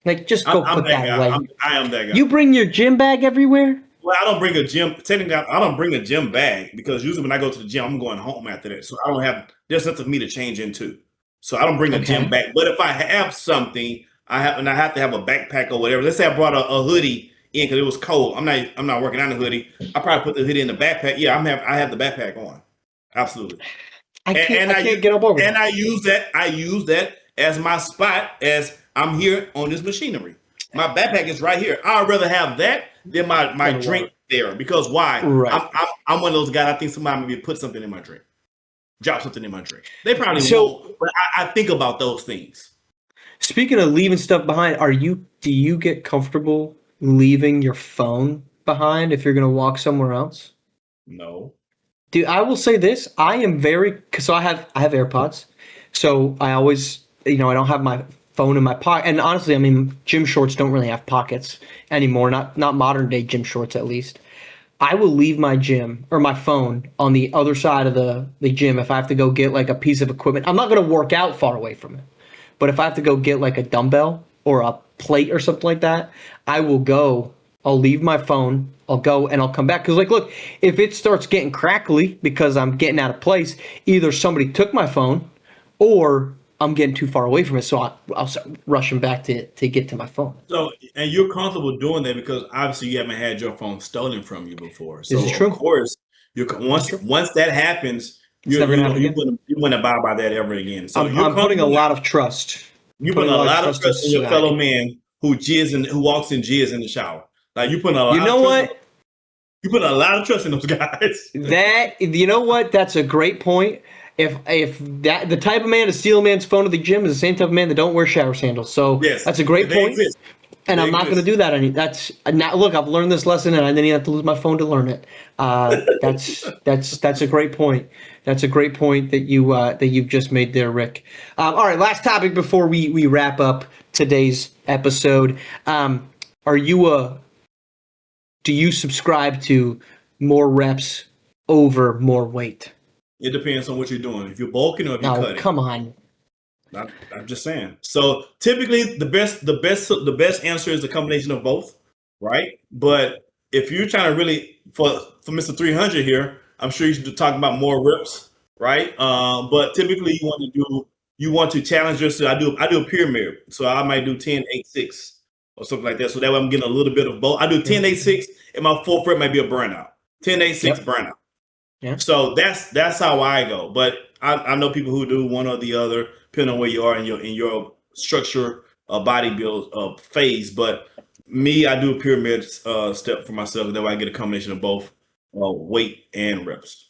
Like, just go put that away.
I am that guy.
You bring your gym bag everywhere?
Well, I don't bring a gym. Technically, I don't bring a gym bag because usually when I go to the gym, I'm going home after that. So I don't have. There's nothing for me to change into. So I don't bring a gym bag. But if I have something, I have to have a backpack or whatever. Let's say I brought a hoodie in because it was cold. I'm not working on the hoodie. I probably put the hoodie in the backpack. Yeah, I have the backpack on. Absolutely. I can't get up over. And I use that as my spot as I'm here on this machinery. My backpack is right here. I'd rather have that than my drink there. Because why? Right. I'm one of those guys. I think somebody maybe put something in my drink. Drop something in my drink. They probably won't, but I think about those things.
Speaking of leaving stuff behind, do you get comfortable leaving your phone behind if you're going to walk somewhere else?
No.
Dude, I will say this. I am so I have AirPods. So I always, I don't have my phone in my pocket. And honestly, I mean, gym shorts don't really have pockets anymore. Not modern day gym shorts, at least. I will leave my gym or my phone on the other side of the gym if I have to go get like a piece of equipment. I'm not going to work out far away from it. But if I have to go get like a dumbbell or a plate or something like that, I'll leave my phone. I'll go and I'll come back. Because, like, look, if it starts getting crackly because I'm getting out of place, either somebody took my phone or I'm getting too far away from it. So I'll start rushing back to get to my phone.
So, and you're comfortable doing that because obviously you haven't had your phone stolen from you before. So,
this is true.
Of course, once that happens, you wouldn't abide by that ever again. So
I'm putting a lot of trust.
You put a lot of trust in your fellow man who walks in jizz in the shower. Like you put a lot.
You know what?
You put a lot of trust in those guys.
You know what? That's a great point. If that the type of man to steal a man's phone to the gym is the same type of man that don't wear shower sandals. So yes, that's a great point. Exist. And I'm not going to do that. Look, I've learned this lesson, and I didn't have to lose my phone to learn it. That's a great point. That's a great point that you've just made there, Rick. All right, last topic before we wrap up today's episode. Do you subscribe to more reps over more weight?
It depends on what you're doing. If you're bulking or if you're cutting.
Come on.
I'm just saying. So typically, the best answer is a combination of both, right? But if you're trying to really for Mr. 300 here, I'm sure you should talk about more reps, right? But typically, you want to challenge yourself. I do a pyramid, so I might do 10, 8, 6 or something like that. So that way, I'm getting a little bit of both. I do 10, 8, 6, and my fourth rep might be a burnout. 10, 8, 6 burnout. Yeah. So that's how I go. But I know people who do one or the other, depending on where you are in your structure body build phase. But me, I do a pyramid step for myself. That way I get a combination of both weight and reps.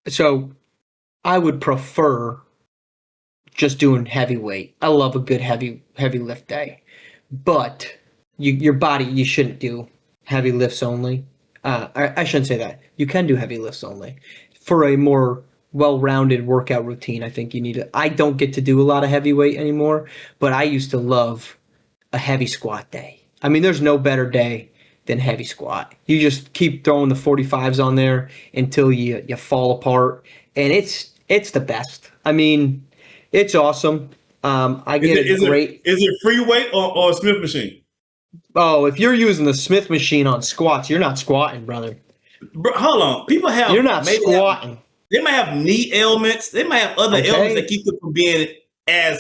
So I would prefer just doing heavyweight. I love a good heavy lift day, but your body, you shouldn't do heavy lifts only. I shouldn't say that. You can do heavy lifts only for a more well-rounded workout routine. I think you need to. I don't get to do a lot of heavyweight anymore, but I used to love a heavy squat day. I mean, there's no better day than heavy squat. You just keep throwing the 45s on there until you fall apart, and it's the best. I mean, it's awesome. I get great.
Is it free weight or a Smith machine?
Oh, if you're using the Smith machine on squats, you're not squatting, brother.
Bro, hold on. People have
You're not squatting.
They might have knee ailments. They might have other ailments that keep them from being I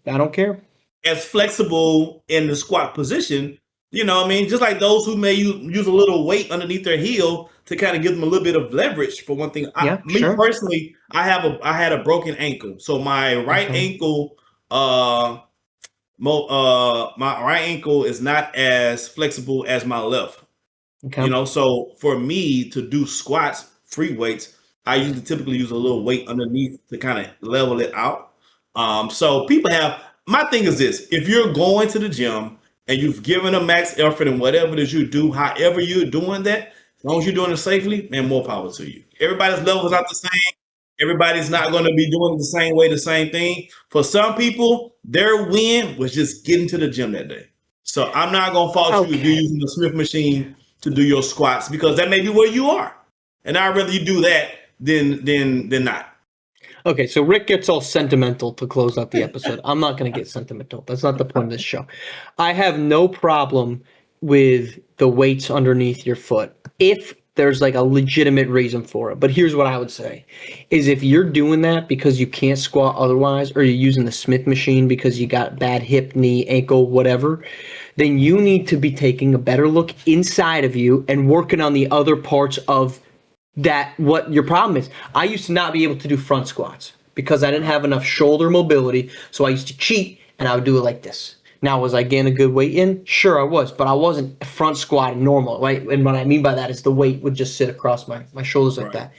don't
care.
As flexible in the squat position. You know what I mean? Just like those who may use a little weight underneath their heel to kind of give them a little bit of leverage for one thing. Personally, I had a broken ankle. So my right ankle, my right ankle is not as flexible as my left. Okay. You know, so for me to do squats, free weights, I typically use a little weight underneath to kind of level it out. So people have, my thing is this: if you're going to the gym and you've given a max effort in whatever it is you do, however you're doing that, as long as you're doing it safely, man, more power to you. Everybody's level is not the same. Everybody's not going to be doing it the same way, the same thing. For some people, their win was just getting to the gym that day. So I'm not going to fault you if you're using the Smith machine to do your squats, because that may be where you are. And I'd rather you do that than not.
Okay, so Rick gets all sentimental to close out the episode. I'm not going to get sentimental. That's not the point of this show. I have no problem with the weights underneath your foot if there's like a legitimate reason for it. But here's what I would say is if you're doing that because you can't squat otherwise, or you're using the Smith machine because you got bad hip, knee, ankle, whatever, then you need to be taking a better look inside of you and working on the other parts of that, what your problem is. I used to not be able to do front squats because I didn't have enough shoulder mobility. So I used to cheat and I would do it like this. Now, was I getting a good weight in? Sure, I was, but I wasn't front squatting normal, right? And what I mean by that is the weight would just sit across my shoulders like that.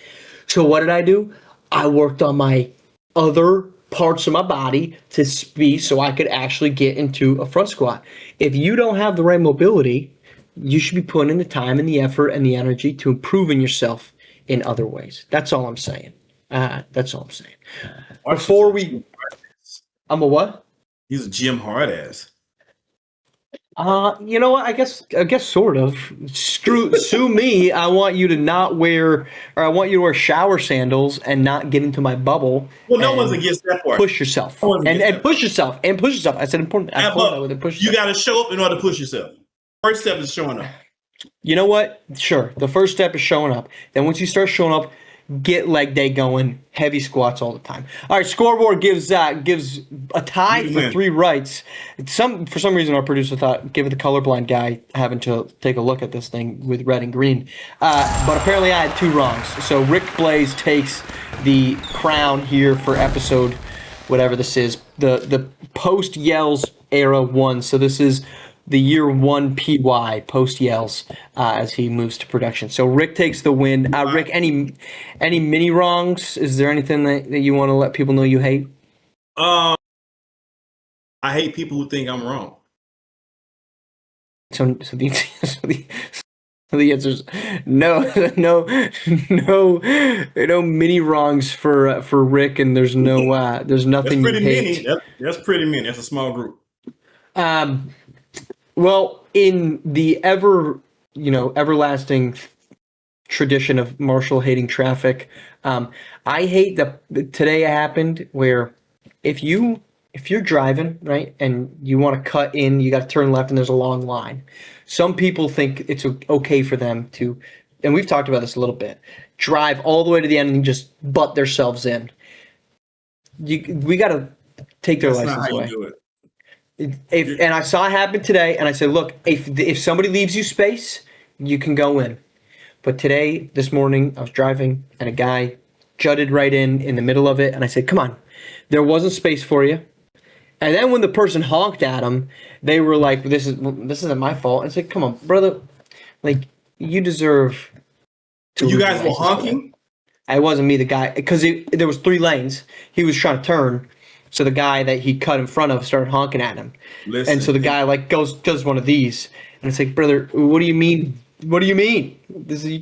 So what did I do? I worked on my other parts of my body to be so I could actually get into a front squat. If you don't have the right mobility, you should be putting in the time and the effort and the energy to improving yourself in other ways. That's all I'm saying. That's all I'm saying. Before we, I'm a what?
He's a gym hard ass.
You know what? I guess sort of. Sue me. I want you to not wear, or I want you to wear shower sandals and not get into my bubble.
Well, no one's against that part.
Push yourself and push yourself and push yourself. I said important. I close that with it. Push yourself.
You got to show up in order to push yourself. First step is showing up.
You know what? Sure. The first step is showing up. Then once you start showing up, get leg day going, heavy squats all the time. All right, scoreboard gives a tie for 3 rights. For some reason, our producer thought, give it the colorblind guy having to take a look at this thing with red and green. But apparently I had 2 wrongs. So Rick Blaze takes the crown here for episode, whatever this is, the post-Yells era 1. So this is the year 1 PY post Yells as he moves to production. So Rick takes the win. Rick, any mini wrongs? Is there anything that you want to let people know you hate?
I hate people who think I'm wrong.
So the answer is no mini wrongs for Rick, and there's nothing you hate.
That's pretty many. That's a small group.
Well, in the everlasting tradition of Marshall hating traffic, I hate that today it happened where if you're driving, right, and you want to cut in, you got to turn left and there's a long line. Some people think it's okay for them to, and we've talked about this a little bit, drive all the way to the end and just butt themselves in. We got to take their license away. Do it. And I saw it happen today, and I said, look, if somebody leaves you space, you can go in. But this morning, I was driving, and a guy jutted right in the middle of it, and I said, come on, there wasn't space for you. And then when the person honked at him, they were like, this isn't my fault. It's like, come on, brother. Like, you deserve to
You
lose
guys
your
were
license for that.
honking?
It wasn't me, the guy, because there was 3 lanes. He was trying to turn, so the guy that he cut in front of started honking at him. And so the guy like does one of these, and it's like, brother, what do you mean? What do you mean?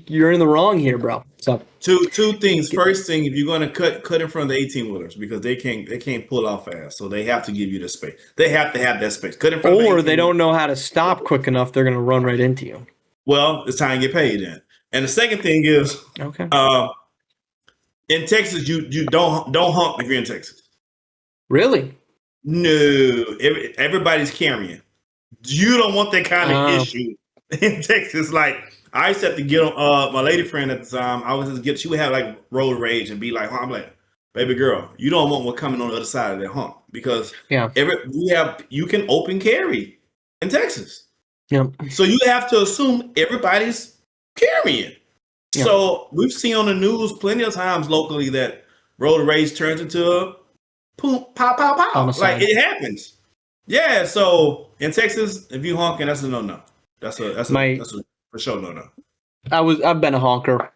You're in the wrong here, bro. So
two things. First thing, if you're going to cut in front of the 18-wheelers, because they can't pull off fast, so they have to give you the space. They have to have that space. Cut in front of the 18-wheelers.
Or they don't know how to stop quick enough. They're going to run right into you.
Well, it's time to get paid then. And the second thing is,
okay.
In Texas, you don't honk if you're in Texas.
Really?
No, everybody's carrying. You don't want that kind of issue in Texas. Like, I used to have to get on my lady friend at the time. I was just she would have like road rage and be like, I'm like, baby girl, you don't want one coming on the other side of that honk, because you can open carry in Texas.
Yep. So
you have to assume everybody's carrying. Yep. So we've seen on the news plenty of times locally that road rage turns into a poop, pow, pow, pow. Like, it happens. Yeah. So in Texas, if you honking, that's a no. That's a for sure no.
I've been a honker,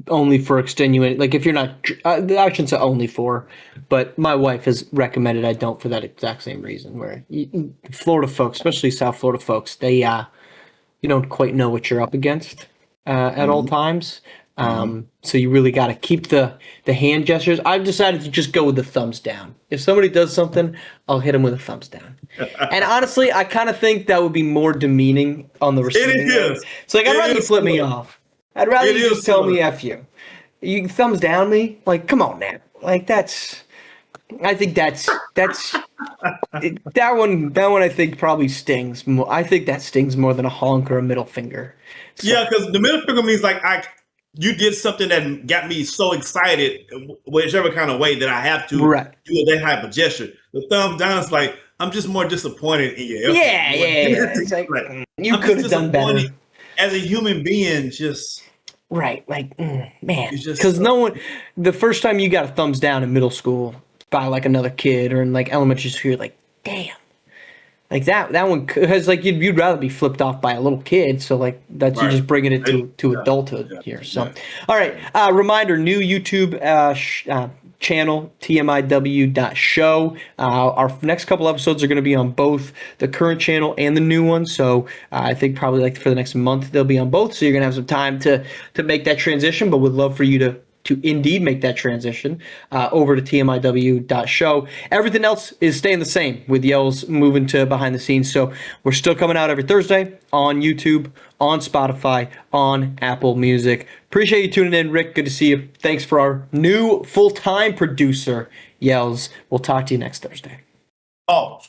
only for extenuating. Like, if you're not, I shouldn't say only for, but my wife has recommended I don't for that exact same reason. Where Florida folks, especially South Florida folks, they you don't quite know what you're up against at all times. So you really got to keep the hand gestures. I've decided to just go with the thumbs down. If somebody does something, I'll hit them with a thumbs down. And honestly, I kind of think that would be more demeaning on the receiving end. It's like, I'd rather you flip me off. I'd rather you just tell me F you. You thumbs down me? Like, come on, man. Like, I think that's that one I think probably stings more. I think that stings more than a honk or a middle finger.
So, yeah, because the middle finger means like you did something that got me so excited, whichever kind of way, that I have to do that type of gesture. The thumbs down is like, I'm just more disappointed in you.
Yeah. It's like you could have done better.
As a human being, just
right, like man, because no one. The first time you got a thumbs down in middle school by like another kid, or in like elementary school, you're like, damn. Like that one, because like you'd rather be flipped off by a little kid, so like that's you're just bringing it to adulthood here. So, all right, reminder: new YouTube channel, tmiw.show. Our next couple episodes are going to be on both the current channel and the new one. So I think probably like for the next month they'll be on both. So you're gonna have some time to make that transition, but we'd love for you to indeed make that transition over to tmiw.show. Everything else is staying the same, with Yells moving to behind the scenes. So we're still coming out every Thursday on YouTube, on Spotify, on Apple Music. Appreciate you tuning in, Rick. Good to see you. Thanks for our new full-time producer, Yells. We'll talk to you next Thursday.
Balls.